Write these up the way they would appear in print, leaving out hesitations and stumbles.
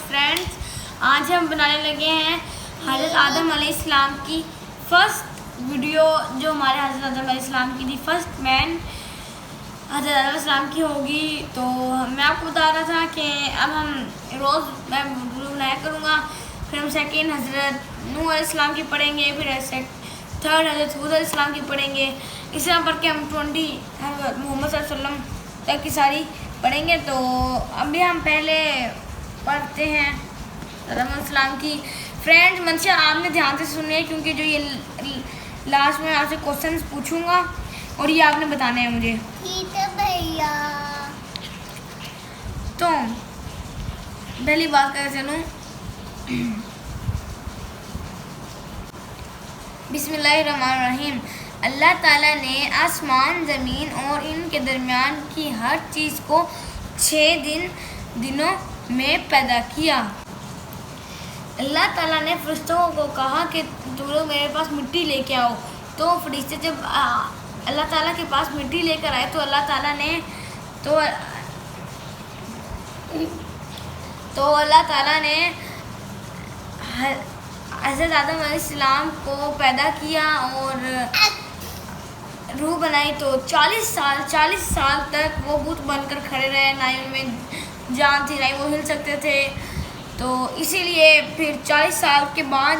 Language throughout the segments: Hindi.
फ्रेंड्स, आज हम बनाने लगे हैं हज़रत आदम अलैहिस्सलाम की फर्स्ट वीडियो। जो हमारे हज़रत आदम अलैहिस्सलाम की थी, फर्स्ट मैन हज़रत आदम अलैहिस्सलाम की होगी। तो मैं आपको बता रहा था कि अब हम रोज़ मैं वीडियो बनाया करूँगा। फिर हम सेकेंड हज़रत नूह अलैहिस्सलाम की पढ़ेंगे, फिर थर्ड हज़रत हूद अलैहिस्सलाम की पढ़ेंगे। इस तरह पढ़ के हम 20 मोहम्मद सल्लल्लाहु अलैहि वसल्लम तक की सारी पढ़ेंगे। तो अभी हम पहले पढ़ते हैं आदम अलैहिस्सलाम की। फ्रेंड्स, मंशा आपने ध्यान से सुनिए, क्योंकि जो ये लास्ट में आपसे क्वेश्चंस पूछूंगा और ये आपने बताने हैं मुझे। ठीक है भैया। तो पहली बात कर चलूँ, बिस्मिल्लाहिर्रहमानिर्रहीम। अल्लाह ताला ने आसमान, ज़मीन और इनके दरमियान की हर चीज़ को 6 दिनों में पैदा किया। अल्लाह ताला ने फरिश्तों को कहा कि तुम लोग मेरे पास मिट्टी लेके आओ। तो फरिश्ते जब अल्लाह ताला के पास मिट्टी लेकर आए तो अल्लाह ताला ने हज़रत आदम अलैहिस्सलाम को पैदा किया और रूह बनाई। तो 40 साल तक वो बुत बनकर खड़े रहे, ना ही उनमें जान थी, ना ही वो हिल सकते थे। तो इसीलिए फिर 40 साल के बाद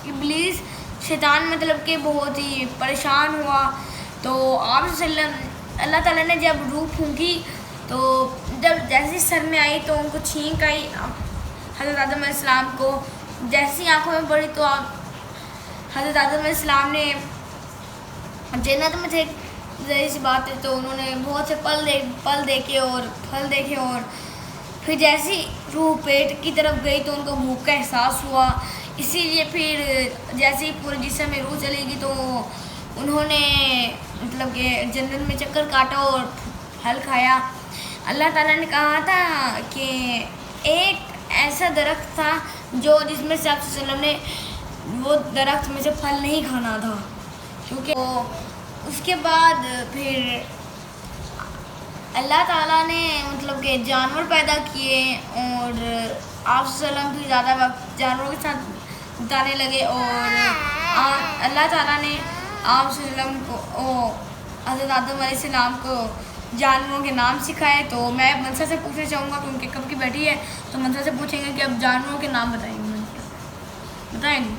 इब्लीस शैतान मतलब कि बहुत ही परेशान हुआ। तो आप अल्लाह ताला ने जब रूह फूंकी तो जब जैसे सर में आई तो उनको छींक आई हज़रत आदम अलैहिस्सलाम को। जैसी आंखों में पड़ी तो हज़रत आदम अलैहिस्सलाम ने जन्नत में थे, ज़ाहिर सी बात है, तो उन्होंने बहुत से पल देखे और फल देखे। और फिर जैसी रूह पेट की तरफ गई तो उनको भूख का एहसास हुआ। इसीलिए फिर जैसे ही पूरे जिस्म में रूह चलेगी तो उन्होंने मतलब कि जन्नत में चक्कर काटा और फल खाया। अल्लाह ताला ने कहा था कि एक ऐसा दरख्त था जो जिसमें से आप सल्लम ने वो दरख्त में से फल नहीं खाना था, क्योंकि उसके बाद फिर अल्लाह ताला ने मतलब कि जानवर पैदा किए और आप सल्लम भी ज़्यादा वक्त जानवरों के साथ बिताने लगे। और अल्लाह ताला ने आप सल्लम को हज़रत आदम अलैहिस्सलाम को जानवरों के नाम सिखाए। तो मैं मंशा से पूछना चाहूँगा कि उनके कब की बैठी है, तो मंशा से पूछेंगे कि अब जानवरों के नाम बताएंगे। बताएंगे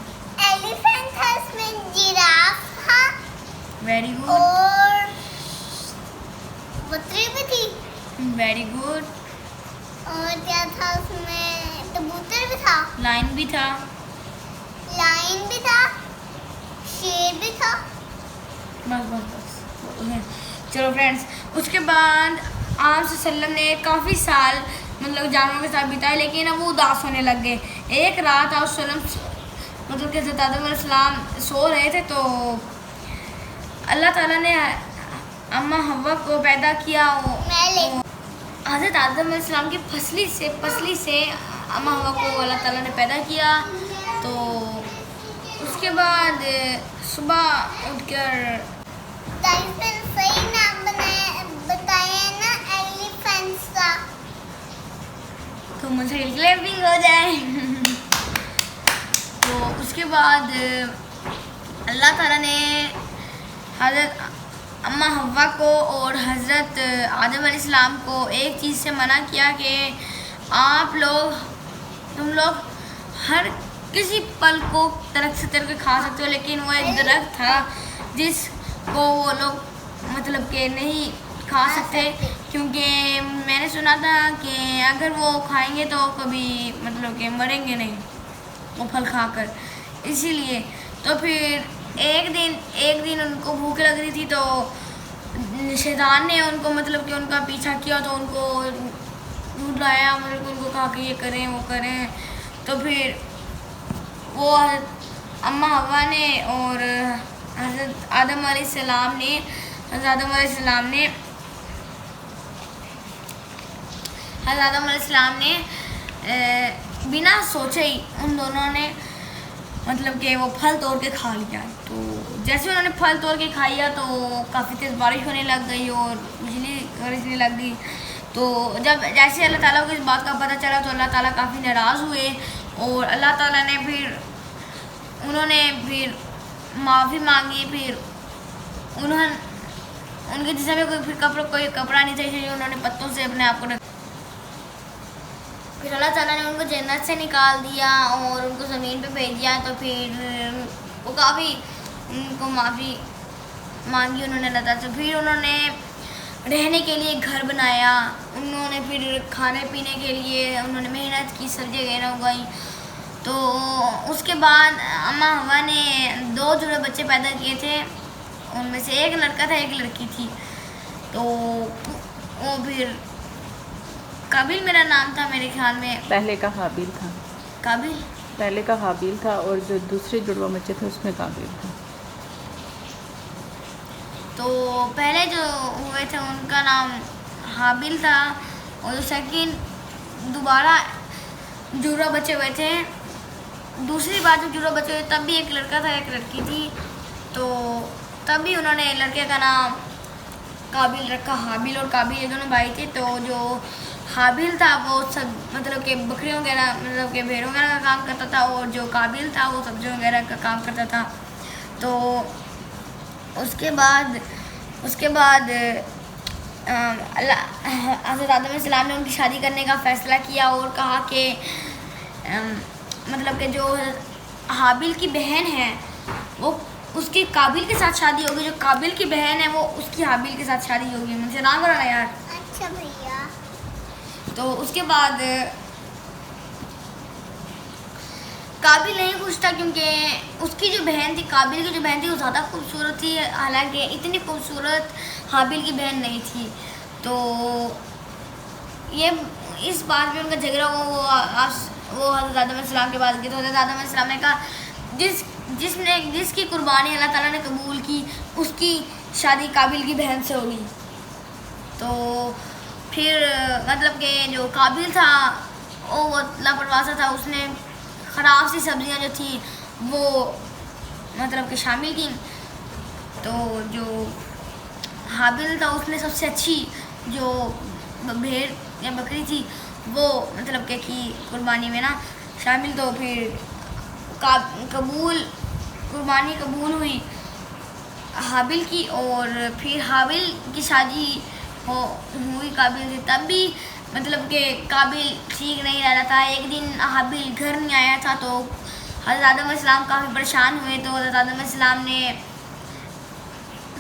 एलिफेंट था, इसमें जिराफ था, वेरी गुड, और बकरी भी थी, वेरी गुड, और क्या था उसमें, कबूतर भी था, लाइन भी था, लाइन भी था, शेर भी था। बस चलो फ्रेंड्स, उसके बाद आप सल्लम ने काफ़ी साल मतलब जानवरों के साथ बिताए, लेकिन अब वो उदास होने लग गए। एक रात आप सल्लम मतलब कि हज़रत आदम अलैहिस्सलाम सो रहे थे तो अल्लाह ताला ने अम्मा हव्वा को पैदा किया। हज़रत आदम अलैहिस्सलाम की फसली से अम्मा हव्वा को अल्लाह ताला ने पैदा किया। तो उसके बाद सुबह उठकर सही नाम बताया ना एलिफेंट्स का, तो मुझे क्लैपिंग हो जाए। तो उसके बाद अल्लाह ताला ने हज़रत अम्मा हव्वा को और हज़रत आदम अलैहिस्सलाम को एक चीज़ से मना किया कि तुम लोग हर किसी पल को दरख्त से तोड़ के खा सकते हो, लेकिन वो एक दरख्त था जिसको वो लोग मतलब कि नहीं खा सकते, क्योंकि मैंने सुना था कि अगर वो खाएंगे तो कभी मतलब कि मरेंगे नहीं वो फल खाकर। इसीलिए तो फिर एक दिन उनको भूख लग रही थी, तो शैतान ने उनको मतलब कि उनका पीछा किया, तो उनको दूध लाया, मतलब उनको कहा कि ये करें वो करें। तो फिर वो अम्मा हव्वा ने और हज़रत आदम अलैहिस्सलाम ने बिना सोचे ही उन दोनों ने मतलब कि वो फल तोड़ के खा लिया। तो जैसे उन्होंने फल तोड़ के खाया तो काफ़ी तेज़ बारिश होने लग गई और बिजली गरजने लग गई। तो जब जैसे अल्लाह ताला को इस बात का पता चला तो अल्लाह ताला काफ़ी नाराज़ हुए और अल्लाह ताला ने उन्होंने फिर माफ़ी मांगी। फिर उनके जिस्म में कोई कपड़ा नहीं था, इसलिए उन्होंने पत्तों से अपने आप को ढक। फिर अल्लाह ताला ने उनको जन्नत से निकाल दिया और उनको ज़मीन पे भेज दिया। तो फिर वो काफ़ी उनको माफ़ी मांगी उन्होंने अल्लाह ताला से। फिर उन्होंने रहने के लिए घर बनाया, उन्होंने फिर खाने पीने के लिए उन्होंने मेहनत की, सब्ज़ी वगैरह उगाई। तो उसके बाद अम्मा हवा ने 2 जुड़े बच्चे पैदा किए थे, उनमें से एक लड़का था एक लड़की थी। तो वो फिर काबिल मेरा नाम था मेरे ख्याल में। पहले का हाबिल था। काबिल पहले का हाबिल था और जो दूसरे जुड़वा बच्चे थे उसमें काबिल था। तो पहले जो हुए थे उनका नाम हाबिल था और जो सेकंड दोबारा जुड़वा बच्चे हुए थे, दूसरी बार जब जुड़वा बच्चे हुए तब भी एक लड़का था एक लड़की थी। तो तब भी उन्होंने लड़के का नाम काबिल रखा। हाबिल और काबिल ये दोनों भाई थे। तो जो हाबिल था वो सब मतलब कि बकरियों वगैरह मतलब कि भेड़ों वगैरह का काम करता था और जो काबिल था वो सब्जियों वगैरह का काम करता था। तो उसके बाद हज़रत आदम अलैहिस्सलाम ने उनकी शादी करने का फ़ैसला किया और कहा कि मतलब कि जो हाबिल की बहन है वो उसकी काबिल के साथ शादी होगी, जो काबिल की बहन है वो उसकी हाबिल के साथ शादी होगी। मुझे ना करो ना यार। अच्छा भैया। तो उसके बाद काबिल नहीं खुश था क्योंकि उसकी जो बहन थी, काबिल की जो बहन थी वो ज़्यादा खूबसूरत थी, हालांकि इतनी खूबसूरत हाबिल की बहन नहीं थी। तो ये इस बात पे उनका झगड़ा हुआ। वो हज़रत आदम अलैहिस्सलाम के पास गए तो हज़रत आदम अलैहिस्सलाम ने कहा जिसकी कुर्बानी अल्लाह ताला ने कबूल की उसकी शादी काबिल की बहन से होगी। तो फिर मतलब कि जो काबिल था वो लापरवाह था, उसने ख़राब सी सब्जियां जो थी वो मतलब कि शामिल की। तो जो हाबिल था उसने सबसे अच्छी जो भेड़ या बकरी थी वो मतलब कि कुर्बानी में ना शामिल। तो फिर कुर्बानी कबूल हुई हाबिल की और फिर हाबिल की शादी हुई काबिल से। तब भी मतलब कि काबिल ठीक नहीं रह रहा था। एक दिन हाबिल घर नहीं आया था तो हज़रत आदम अलैहिस्सलाम काफ़ी परेशान हुए। तो हज़रत आदम अलैहिस्सलाम ने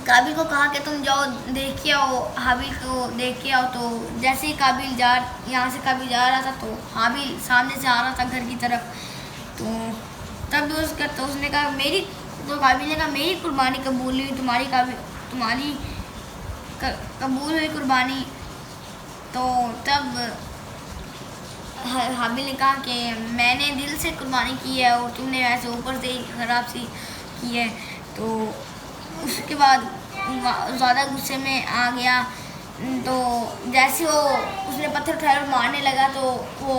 काबिल को कहा कि तुम जाओ देख के आओ, हाबिल को देख के आओ। तो जैसे ही काबिल यहाँ से काबिल जा रहा था तो हाबिल सामने से आ रहा था घर की तरफ। तो तब उसने कहा काबिल ने कहा मेरी कुर्बानी कबूल हुई, तुम्हारी कबूल हुई कुर्बानी। तो तब हाबिल ने कहा कि मैंने दिल से कुर्बानी की है और तुमने ऐसे ऊपर से ख़राब सी की है। तो उसके बाद ज़्यादा गुस्से में आ गया। तो जैसे उसने पत्थर उठाया और मारने लगा तो वो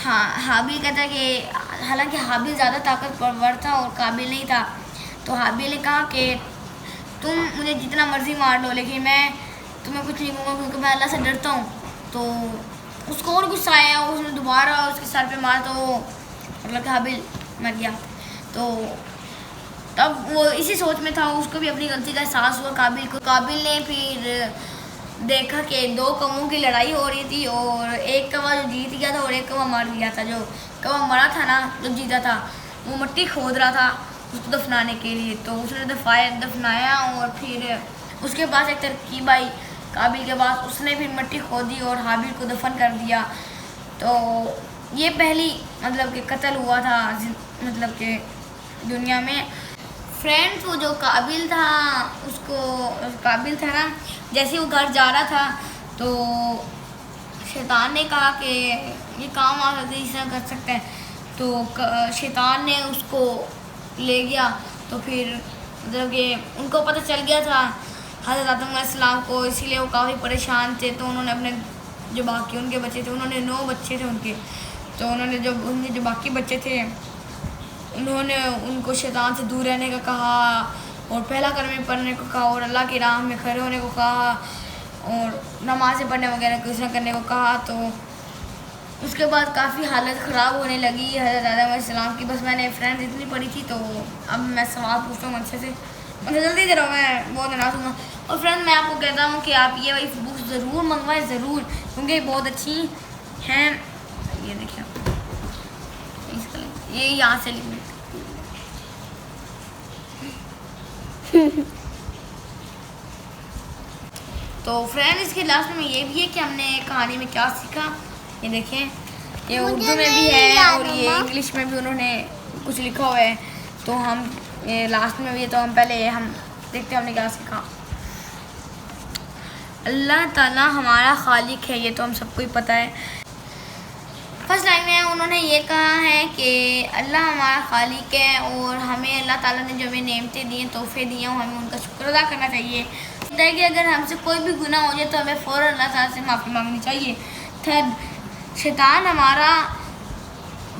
हाबिल कहता है कि हालांकि हाबिल ज़्यादा ताकतवर था और काबिल नहीं था। तो हाबिल ने कहा कि तुम मुझे जितना मर्ज़ी मार लो लेकिन मैं तुम्हें कुछ नहीं कहूँगा क्योंकि मैं अल्लाह से डरता हूँ। तो उसको और गुस्सा आया, उसने दोबारा उसके सर पे मारा तो मतलब हाबिल मर गया। तो तब वो इसी सोच में था, उसको भी अपनी गलती का एहसास हुआ काबिल को। काबिल ने फिर देखा कि 2 कौवों की लड़ाई हो रही थी और एक कौवा जो जीत गया था और एक कौवा मर गया था। जो कौवा मरा था ना जो जीता था वो मिट्टी खोद रहा था उसको दफनाने के लिए। तो उसने दफनाया और फिर उसके पास एक तरकीब आई काबिल के पास, उसने फिर मिट्टी खोदी और हाबिल को दफन कर दिया। तो ये पहली मतलब कि कत्ल हुआ था मतलब कि दुनिया में। फ्रेंड्स वो जो काबिल था काबिल था ना, जैसे वो घर जा रहा था तो शैतान ने कहा कि ये काम आप इस तरह कर सकते हैं। तो शैतान ने उसको ले गया। तो फिर मतलब कि उनको पता चल गया था हज़रत आदम अलैहिस्सलाम को, इसीलिए वो काफ़ी परेशान थे। तो उन्होंने अपने जो बाकी उनके बच्चे थे, उन्होंने 9 बच्चे थे उनके, तो उन्होंने जो बाकी बच्चे थे उन्होंने उनको शैतान से दूर रहने का कहा और पहला कलमा पढ़ने को कहा और अल्लाह की राह में खड़े होने को कहा और नमाज़ें पढ़ने वगैरह कुछ ना करने को कहा। तो उसके बाद काफ़ी हालत ख़राब होने लगी हज़रत आदम अलैहिस्सलाम की। बस मैंने फ्रेंड्स इतनी पढ़ी थी, तो अब मैं सवाल पूछता हूँ अच्छे से, मतलब जल्दी करो, मैं बहुत नाराज़ हूँ। और फ्रेंड मैं आपको कहता हूँ कि आप ये वाली बुक्स ज़रूर मंगवाएं, ज़रूर, क्योंकि बहुत अच्छी हैं। ये देखिए, ये यहाँ से लिख तो फ्रेंड इसके लास्ट में ये भी है कि हमने कहानी में क्या सीखा। ये देखें, ये उर्दू में भी है और ये इंग्लिश में भी उन्होंने कुछ लिखा हुआ है। तो हम ये लास्ट में भी है, तो हम पहले हम देखते हैं हमने क्या सीखा। अल्लाह ताला हमारा खालिक है, ये तो हम सबको ही पता है। फर्स्ट लाइन में उन्होंने ये कहा है कि अल्लाह हमारा खालिक है और हमें अल्लाह ताला ने जो हमें नेमतें दी हैं, तोहफे दिए हैं, हमें उनका शुक्र अदा करना चाहिए। है कि अगर हमसे कोई भी गुनाह हो जाए तो हमें फ़ौरन अल्लाह ताला से माफ़ी मांगनी चाहिए। थर्ड, शैतान हमारा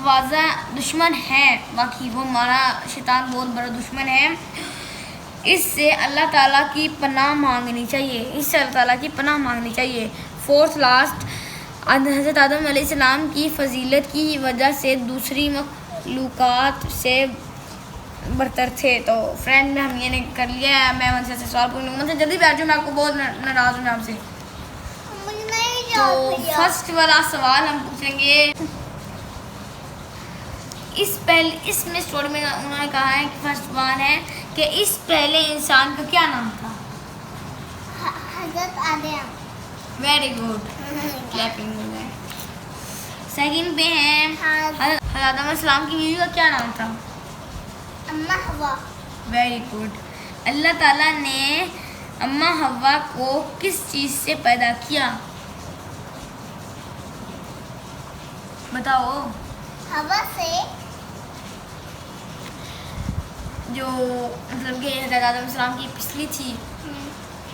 वाज़ह दुश्मन है, बाकी वो हमारा शैतान बहुत बड़ा दुश्मन है, इससे अल्लाह ताला की पनाह मांगनी चाहिए, इससे अल्लाह ताला की पनाह मांगनी चाहिए। फोर्थ लास्ट, हज़रत आदम अलैहिस्सलाम की फ़जीलत की वजह से दूसरी मखलूक़ात से बरतर थे। तो फ्रेंड में हम ये नहीं कर लिया है। मैं उनसे सवाल पूछूँगा, मुझसे जल्दी बैठ जाओ, मैं आपको बहुत नाराज़ हूँ आपसे। तो फर्स्ट वाला सवाल हम पूछेंगे, इसमें स्टोरी में उन्होंने कहा है कि फर्स्ट वन है कि इस पहले इंसान का क्या नाम था? हज़रत आदम। वेरी गुड, क्लैपिंग हो गए। सेकंड पे है हज़रत आदम अलैहिस्सलाम की बीवी का क्या नाम था? अम्मा हवा। Very good. अल्लाह ताला ने अम्मा हवा को किस चीज़ से पैदा किया? बताओ। हवा से, जो मतलब कि हज़रत आदम अलैहिस्सलाम की पिछली थी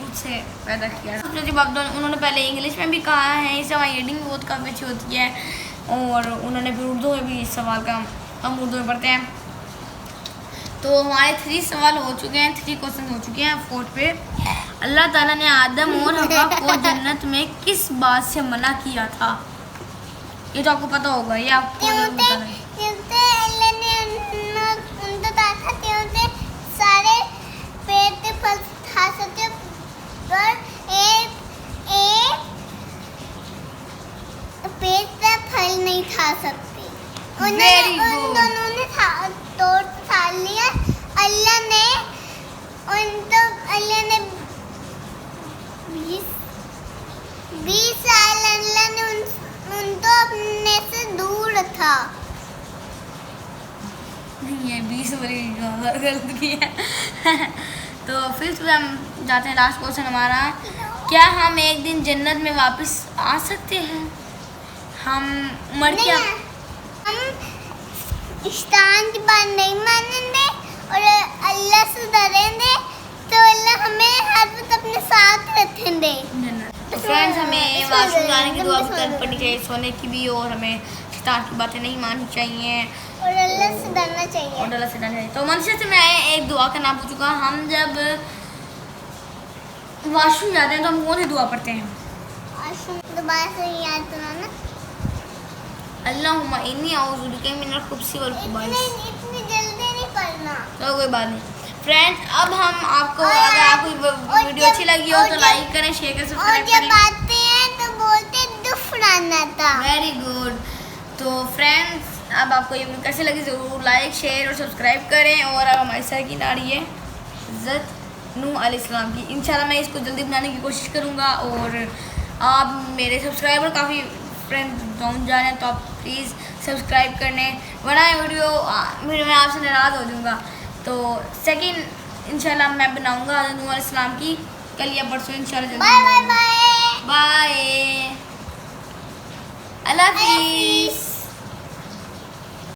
उससे पैदा किया। दूसरा जवाब उन्होंने पहले इंग्लिश में भी कहा है, इस सवाल रीडिंग बहुत काफ़ी अच्छी होती है, और उन्होंने फिर उर्दू में भी इस सवाल का हम उर्दू में पढ़ते हैं। तो हमारे 3 सवाल हो चुके हैं, 3 क्वेश्चन हो चुके हैं। फोर्थ पे, अल्लाह ताला ने आदम और हवा को जन्नत में किस बात से मना किया था? ये तो आपको पता होगा, ये आपको सारे पेड़ के फल खा सकते, पर एक पेड़ पे फल नहीं खा सकते। उन दोनों ने तोड़ खा लिया। अल्लाह ने 20 साल अल्लाह ने उनको अपने से दूर रखा। ये 20 बड़ी गलत की है। तो फिफ्थ पे हम जाते हैं, लास्ट क्वेश्चन हमारा, क्या हम एक दिन जन्नत में वापस आ सकते हैं? हम मर के हम इस्लाम की बात नहीं मानेंगे और अल्लाह से डरेंगे, तो अल्लाह हमें हर वक्त अपने साथ रखेंगे। तो फ्रेंड्स, हमें वाशरूम जाने की दुआ भी पढ़नी चाहिए, सोने की भी, और हमें शैतान की बातें नहीं माननी चाहिए और अल्लाह से डरना चाहिए। और अल्लाह से डरना चाहिए। तो मनुष्य से मैं एक दुआ का नाम पूछूंगा। हम जब वाशरूम जाते हैं तो हम कौन सी दुआ पढ़ते हैं? दोबारा से याद कराना। अल्लाहुम्मा इन्नी औज़ु बिका मिनल खुब्सी वल खुबाइस। इतनी जल्दी नहीं पढ़ना। तो कोई बात नहीं फ्रेंड्स, अब हम आपको, अगर आपको वीडियो अच्छी लगी हो तो लाइक करें, शेयर करें, सब्सक्राइब करें। और जब आते हैं तो बोलते दुफराना था। Very good. तो फ्रेंड्स, अब आपको ये वीडियो कैसे लगी ज़रूर लाइक, शेयर और सब्सक्राइब करें। और अब हमारी सेकंड आ रही है हज़रत नूह अलैहिस्सलाम की। इंशाल्लाह मैं इसको जल्दी बनाने की कोशिश करूँगा। और आप मेरे सब्सक्राइबर काफ़ी फ्रेंड्स डाउन जा रहे हैं, तो आप प्लीज़ सब्सक्राइब करने, वरना वीडियो में आपसे नाराज़ हो जाऊँगा। तो सेकंड इंशाल्लाह मैं बनाऊँगा हज़रत नूह अलैहिस्सलाम की, कल या परसों इंशाल्लाह। बाय बाय बाय बाय, अल्लाह हाफिज़।